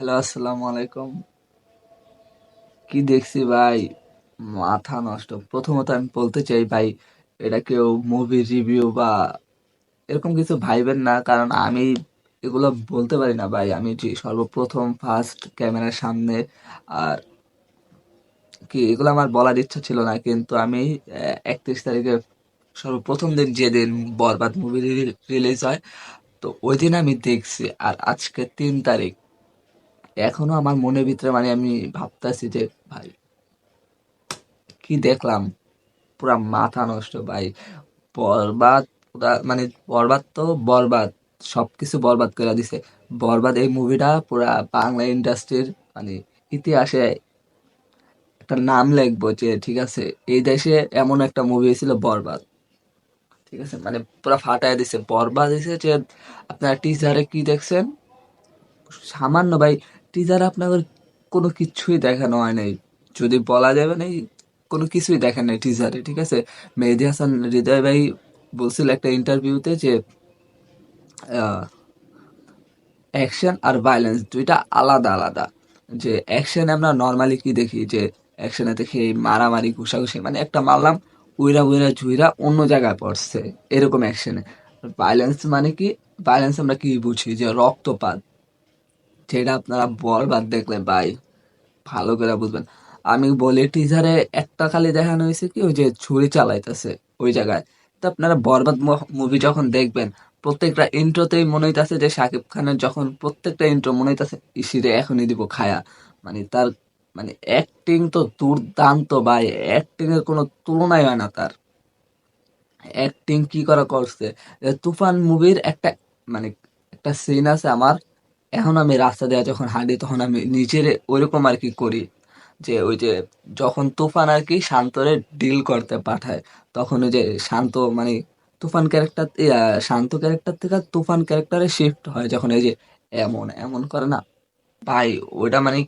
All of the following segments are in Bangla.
হ্যালো, আসসালামু আলাইকুম। কি দেখছি ভাই, মাথা নষ্ট। প্রথমত আমি বলতে চাই ভাই, এটা কেউ মুভি রিভিউ বা এরকম কিছু ভাইবেন না, কারণ আমি এগুলো বলতে পারি না ভাই। আমি যে সর্বপ্রথম ফার্স্ট ক্যামেরার সামনে, আর কি এগুলো আমার বলার ইচ্ছা ছিল না, কিন্তু আমি 31 তারিখে সর্বপ্রথম দিন যেদিন বরবাদ মুভি রিলিজ হয়, তো ওই দিন আমি দেখছি। আর আজকে 3 তারিখ, এখনো আমার মনের ভিতরে মানে আমি ভাবতেছি যে ভাই কি দেখলাম, পুরা মাথা নষ্ট ভাই। বরবাদ পুরা মানে বরবাদ তো বরবাদ, সবকিছু বরবাদ করে দিছে। বরবাদ এই মুভিটা পুরা বাংলা ইন্ডাস্ট্রির মানে ইতিহাসে একটা নাম লিখবো যে ঠিক আছে, এই দেশে এমন একটা মুভি ছিল বরবাদ। ঠিক আছে, মানে পুরা ফাটায় দিছে বরবাদ দিছে যে আপনারা টিজারে কি দেখছেন, সামান্য ভাই। টিজার আপনার কোনো কিছুই দেখানো হয় নাই, যদি বলা যাবে না কোনো কিছুই দেখেন নাই টিজারে। ঠিক আছে, মেহেদী হাসান হৃদয় ভাই বলছিল একটা ইন্টারভিউতে যে অ্যাকশন আর ভায়োলেন্স দুইটা আলাদা আলাদা। যে অ্যাকশন আমরা নর্মালি কি দেখি, যে অ্যাকশনে দেখি এই মারামারি ঘুষাঘুষি, মানে একটা মারলাম উইরা উইরা ঝুইরা অন্য জায়গায় পড়ছে, এরকম অ্যাকশনে। ভায়োলেন্স মানে কি, ভায়োলেন্স আমরা কি বুঝি, যে রক্তপাত। যেটা আপনারা বরবাদ দেখলে ভাই ভালো করে বুঝবেন। আমি বলি টিজারে একটা খালি দেখানো হয়েছে কি, ওই যে ছুরি চালাইতেছে ওই জায়গায়। তো আপনারা বরবাদ মুভি যখন দেখবেন, প্রত্যেকটা ইন্ট্রোতেই মনে হইতাছে যে শাকিব খানের, যখন প্রত্যেকটা ইন্ট্রো মনে হইতাছে ইসিরে এখনই দিব খায়া। মানে তার মানে অ্যাক্টিং তো দুর্দান্ত ভাই, অ্যাক্টিং এর কোনো তুলনাই হয় না তার। অ্যাক্টিং কি করা করছে। তুফান মুভির একটা মানে একটা সিন আছে আমার, এখন আমি রাস্তা দিয়ে যখন হাঁটি তখন আমি নিজের ওইরকম আর কি করি, যে ওই যে যখন তুফান আর কি শান্তরে ডিল করতে পাঠায়, তখন ওই যে শান্ত মানে তুফান ক্যারেক্টার, শান্ত ক্যারেক্টার থেকে তুফান ক্যারেক্টারে শিফট হয় যখন এই যে এমন এমন করে না ভাই, ওইটা মানে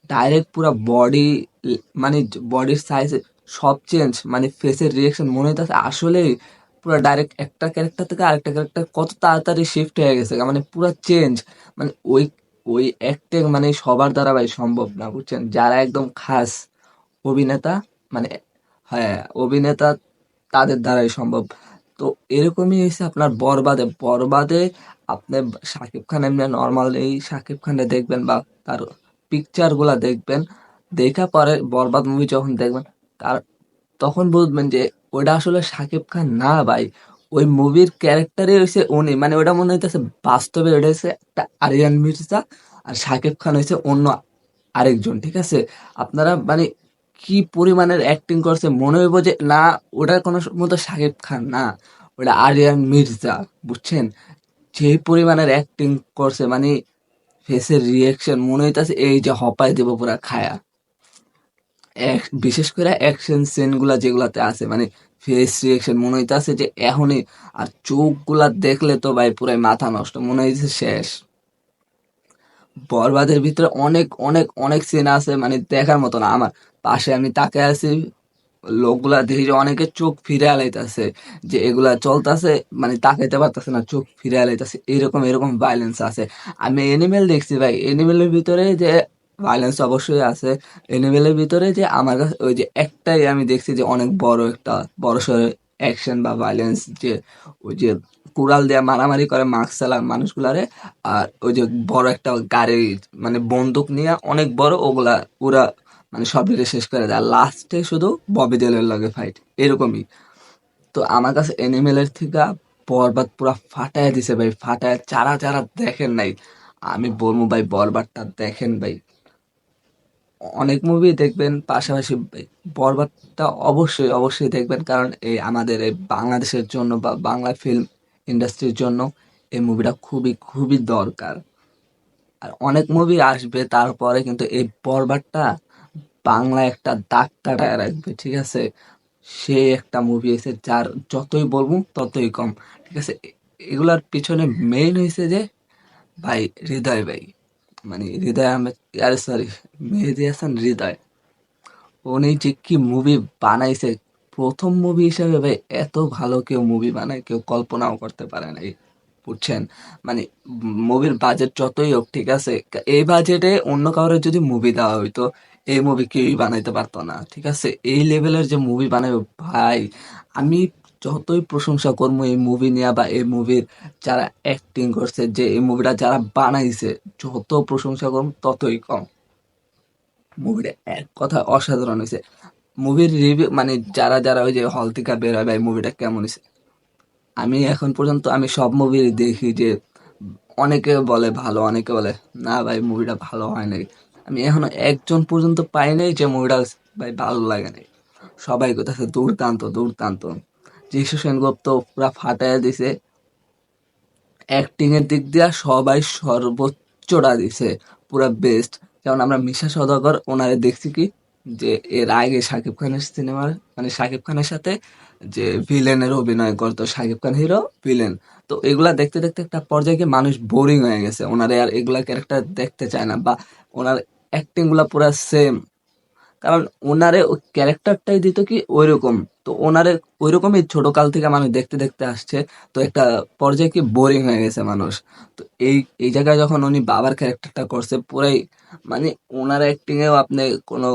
ডাইরেক্ট পুরা বডি, মানে বডির সাইজ সব চেঞ্জ, মানে ফেসের রিয়েকশন মনে হইতেছে আসলেই পুরো ডাইরেক্ট একটা ক্যারেক্টার থেকে আরেকটা ক্যারেক্টার কত তাড়াতাড়ি শিফট হয়ে গেছে, মানে পুরো চেঞ্জ। মানে ওই ওই অ্যাক্টিং মানে সবার দ্বারা ভাই সম্ভব না, বুঝছেন, যারা একদম খাস অভিনেতা, মানে হ্যাঁ অভিনেতা, তাদের দ্বারাই সম্ভব। তো এরকমই হয়েছে আপনার বরবাদে। বরবাদে আপনি শাকিব খান এমনি নর্মালি শাকিব খানে দেখবেন বা তার পিকচার গুলা দেখবেন, দেখা পরে বরবাদ মুভি যখন দেখবেন, তার তখন বুঝবেন যে ওটা আসলে শাকিব খান না ভাই, ওই মুভির ক্যারেক্টারই হয়েছে উনি। মানে ওটা মনে হইতেছে বাস্তবে ওটা হচ্ছে একটা আরিয়ান মির্জা, আর শাকিব খান হয়েছে অন্য আরেকজন। ঠিক আছে, আপনারা মানে কি পরিমাণের অ্যাক্টিং করছে, মনে হইব যে না ওটা কোনো মতো শাকিব খান না, ওটা আরিয়ান মির্জা, বুঝছেন। যে পরিমাণের অ্যাক্টিং করছে, মানে ফেসের রিয়েকশন মনে হইতাছে এই যে হপাই দেব পুরা খায়া। বিশেষ করে অ্যাকশন সিন গুলা যেগুলাতে আছে, মানে ফেস রিয়েকশন মনে হইতাছে যে এখনই। আর চোখ গুলা দেখলে তো ভাই পুরাই মাথা নষ্ট, মনে হইছে শেষ। বরবাদের ভিতরে অনেক অনেক অনেক সিন আছে মানে দেখার মতো না। আমার পাশে আমি তাকে আছি, লোকগুলা দেখি যে অনেকে চোখ ফিরে আলাইতাছে, যে এগুলা চলতেছে, মানে তাকাইতে পারতেছে না, চোখ ফিরে আলাইতাছে, এরকম এরকম ভাইলেন্স আছে। আমি এনিমেল দেখছি ভাই, এনিমেলের ভিতরে যে ভাইলেন্স অবশ্যই আছে। এনিমেলের ভিতরে যে আমার কাছে ওই যে একটাই আমি দেখছি যে অনেক বড় একটা বড় সড়ো অ্যাকশন বা ভাইলেন্স, যে ওই যে কুড়াল দিয়ে মারামারি করে মাস্ক চালা মানুষগুলারে, আর ওই যে বড় একটা গাড়ি, মানে বন্দুক নিয়ে অনেক বড়, ওগুলা পুরা মানে সবদিকে শেষ করে দেয়, আর লাস্টে শুধু ববি দেওয়ালের লগে ফাইট, এরকমই। তো আমার কাছে এনিমেলের থেকে বরবাদ পুরা ফাটায় দিছে ভাই, ফাটায়। যারা যারা দেখেন নাই, আমি বলবো ভাই বরবাদটা দেখেন ভাই। অনেক মুভি দেখবেন পাশাপাশি ভাই, বরবাদটা অবশ্যই অবশ্যই দেখবেন, কারণ এই আমাদের এই বাংলাদেশের জন্য বা বাংলা ফিল্ম ইন্ডাস্ট্রির জন্য এই মুভিটা খুবই খুবই দরকার। আর অনেক মুভি আসবে তারপরে, কিন্তু এই বরবাদটা বাংলায় একটা দাগ কাটায় রাখবে। ঠিক আছে, সে একটা মুভি এসে যার যতই বলবো ততই কম। ঠিক আছে, এগুলার পিছনে মেইন হয়েছে যে ভাই হৃদয় ভাই, মানে হৃদয় আহমেদ, আরে সরি, মেহেদী হাসান হৃদয়। উনি যে কি মুভি বানাইছে, প্রথম মুভি হিসেবে ভাই এত ভালো কেউ মুভি বানায় কেউ কল্পনাও করতে পারে নাই। বুঝছেন? মানে মুভির বাজেট যতই হোক, ঠিক আছে? এই বাজেটে অন্য কাউরে যদি মুভি দেওয়া হইতো, এই মুভি কেউই বানাইতে পারতো না, ঠিক আছে? এই লেভেলের যে মুভি বানাবে ভাই, আমি যতই প্রশংসা করবো এই মুভি নিয়ে বা এই মুভির যারা অ্যাক্টিং করছে, যে এই মুভিটা যারা বানাইছে, যত প্রশংসা করবো ততই কম। মুভিটা এক কথা অসাধারণ হয়েছে। মুভির রিভিউ মানে যারা যারা ওই যে হল থেকে বের হয়, ভাই মুভিটা কেমন হয়েছে, আমি এখন পর্যন্ত আমি সব মুভি দেখি যে অনেকে বলে ভালো, অনেকে বলে না ভাই মুভিটা ভালো হয় নাই। আমি এখনো একজন পর্যন্ত পাই নাই যে মুভিটা ভাই ভালো লাগে নাই। সবাই কোথাছে দুর্দান্ত দুর্দান্ত। যিশু সেনগুপ্ত পুরা ফাটাইয়া দিছে, অ্যাক্টিং এর দিক দিয়া সবাই সর্বোচ্চটা দিছে, পুরা বেস্ট। যেমন আমরা মিশা সওদাগর ওনারে দেখছি কি, যে এর আগে শাকিব খানের সিনেমার মানে শাকিব খানের সাথে যে ভিলেনের অভিনয় করতো, শাকিব খান হিরো, ভিলেন। তো এগুলা দেখতে দেখতে একটা পর্যায়ে গিয়ে মানুষ বোরিং হয়ে গেছে, ওনারে আর এগুলা ক্যারেক্টার দেখতে চায় না, বা ওনার অ্যাক্টিং গুলা পুরা সেম। কারণ ওনারে ওই ক্যারেক্টারটাই দিত কি ওইরকম। তো ওনারে ওইরকমই ছোট কাল থেকে মানুষ দেখতে দেখতে আসছে। তো একটা পর্যায়ে কি বোরিং হয়ে গেছে মানুষ। তো এই এই জায়গায় যখন উনি বাবার ক্যারেক্টারটা করছে, পুরাই মানে ওনার অ্যাক্টিং এও আপনি কোনো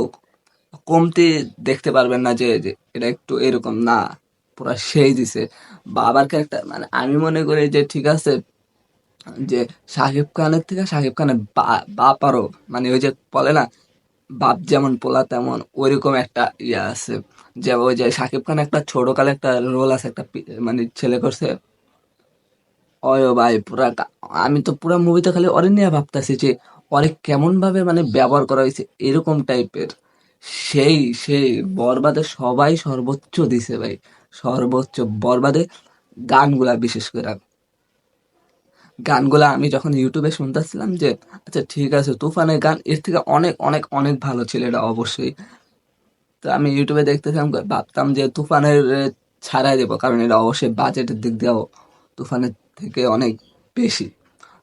কমতি দেখতে পারবেন না, যে এটা একটু এরকম না, পুরা সেই দিছে বাবার ক্যারেক্টার। মানে আমি মনে করি যে ঠিক আছে, যে শাকিব খানের থেকে শাকিব খানের বাপ আরো, মানে ওই যে বলে না, বাপ যেমন পোলা তেমন, ওইরকম একটা ইয়ে আছে। যে ওই যে শাকিব খান একটা ছোটকালে একটা রোল আছে, একটা মানে ছেলে করছে। ওই ও ভাই আমি তো পুরা মুভিতে খালি ওরে নিয়ে ভাবতেছি যে ওরে কেমন ভাবে মানে ব্যবহার করা হয়েছে, এরকম টাইপের। সেই সেই বরবাদে সবাই সর্বোচ্চ দিছে ভাই, সর্বোচ্চ। বরবাদে গানগুলা বিশেষ করে, গানগুলা আমি যখন ইউটিউবে শুনতেছিলাম যে আচ্ছা ঠিক আছে, তুফানের গান এর থেকে অনেক অনেক অনেক ভালো ছিল, এটা অবশ্যই। তো আমি ইউটিউবে দেখতেছিলাম, ভাবতাম যে তুফানের ছাড়াই দেবো, কারণ এটা অবশ্যই বাজেটের দিক দিয়েও তুফানের থেকে অনেক বেশি।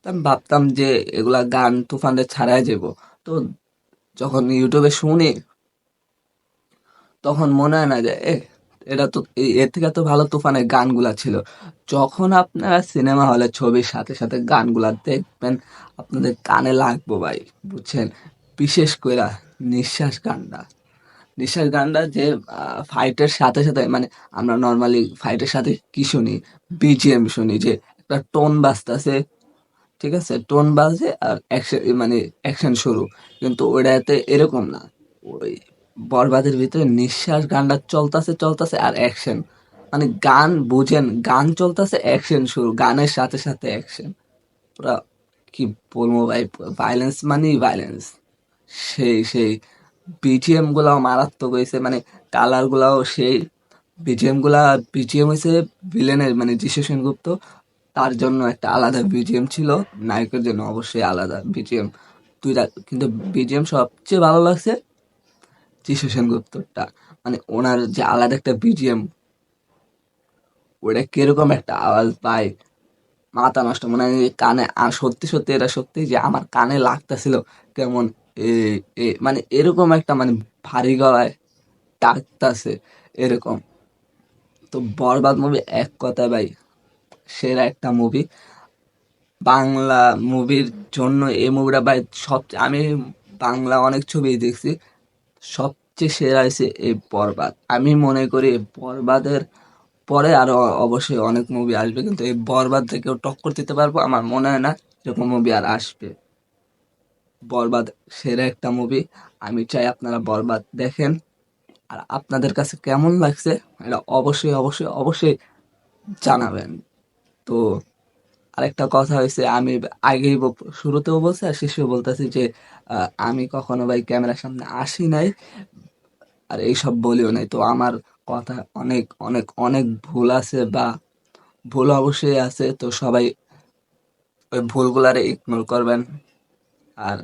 তো আমি ভাবতাম যে এগুলা গান তুফানের ছাড়াই যাবো। তো যখন ইউটিউবে শুনি, তখন মনে হয় না যে এটা তো এর থেকে তো ভালো তুফানের গানগুলা ছিল। যখন আপনারা সিনেমা হলে ছবির সাথে সাথে গানগুলা দেখবেন, আপনাদের কানে লাগবো ভাই, বুঝছেন? বিশেষ কইরা নিঃশ্বাস গানটা, নিঃশ্বাস গানটা যে ফাইটের সাথে সাথে মানে আমরা নর্মালি ফাইটের সাথে কি শুনি, বিজিএম শুনি, যে একটা টোন বাজতেছে, ঠিক আছে, টোন বাজে আর অ্যাকশন মানে অ্যাকশন শুরু। কিন্তু ওটাতে এরকম না, ওই বরবাদের ভিতরে নিঃশ্বাস গানটা চলতেছে চলতেছে আর অ্যাকশন, মানে গান বুঝেন, গান চলতেছে অ্যাকশন শুরু, গানের সাথে সাথে অ্যাকশন, পুরা কি বলবো ভাই, ভাইলেন্স মানেই ভাইলেন্স। সেই সেই বিজিএম গুলাও মারাত্মক হয়েছে, মানে কালার গুলাও সেই। বিজিএম গুলা, বিজিএম হয়েছে ভিলেনের মানে যিশু সেনগুপ্ত, তার জন্য একটা আলাদা বিজিএম ছিল, নায়কের জন্য অবশ্যই আলাদা বিজিএম, দুইটা। কিন্তু বিজিএম সবচেয়ে ভালো লাগছে যিশু সেনগুপ্তরটা, মানে ওনার যে আলাদা একটা বিজিএম, ওটা কিরকম একটা আওয়াজ পায়, মাথা নষ্ট, মানে এই কানে, আর সত্যি সত্যি এটা সত্যি যে আমার কানে লাগতেছিল কেমন এ মানে এরকম একটা মানে ভারী গলায় ডাকতাছে, এরকম। তো বরবাদ মুভি এক কথা ভাই সেরা একটা মুভি। বাংলা মুভির জন্য এই মুভিটা ভাই সবচেয়ে, আমি বাংলা অনেক ছবি দেখছি, সবচেয়ে সেরা হয়েছে এই বরবাদ। আমি মনে করি এই বরবাদের পরে আরো অবশ্যই অনেক মুভি আসবে, কিন্তু এই বরবাদ থেকেও টক্কর দিতে পারবো আমার মনে হয় না এরকম মুভি আর আসবে। বরবাদ সেরা একটা মুভি, আমি চাই আপনারা বরবাদ দেখেন। আর আপনাদের কাছে কেমন লাগছে এটা অবশ্যই অবশ্যই অবশ্যই জানাবেন। তো আরেকটা কথা হয়েছে, আমি আগেই শুরুতেও বলছি আর শেষেও বলতেছি যে আমি কখনো ভাই ক্যামেরার সামনে আসি নাই, আর এইসব বলিও নাই। তো আমার কথা অনেক অনেক অনেক ভুল আছে, বা ভুল অবশ্যই আছে। তো সবাই ওই ভুলগুলারে ইগনোর করবেন। আর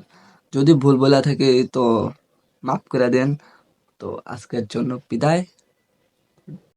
যদি ভুল বলে থাকি তো মাফ করে দেন। তো আজকের জন্য বিদায়।